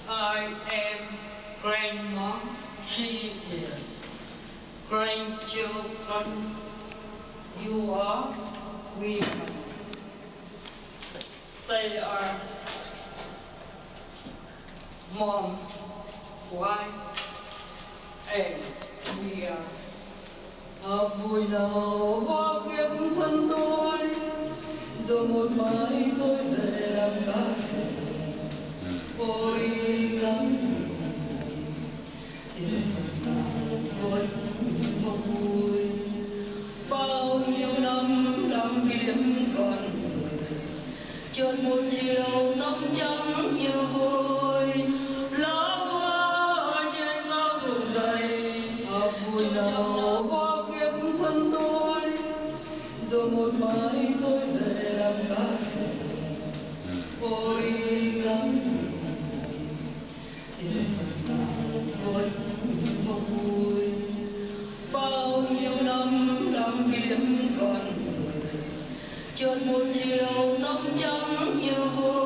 I am grandma. She is grandchildren. You are women. They are mom, wife, and we are. Hợp vui nào hoa kiếp thân tôi, rồi một mai tôi về làm cá thể. Ôi lắm tiền thôi không vui, bao nhiêu năm đắm kiếm còn người, chợt một chiều tóc trắng như vôi, lá hoa trên cao rụng đầy. Hợp vui nào hoa kiếp thân tôi, rồi một mai tôi về làm cá thể. Ôi lắm thôi không vui, bao nhiêu năm đắm kiếm còn người, chợt một chiều tóc trắng như vôi.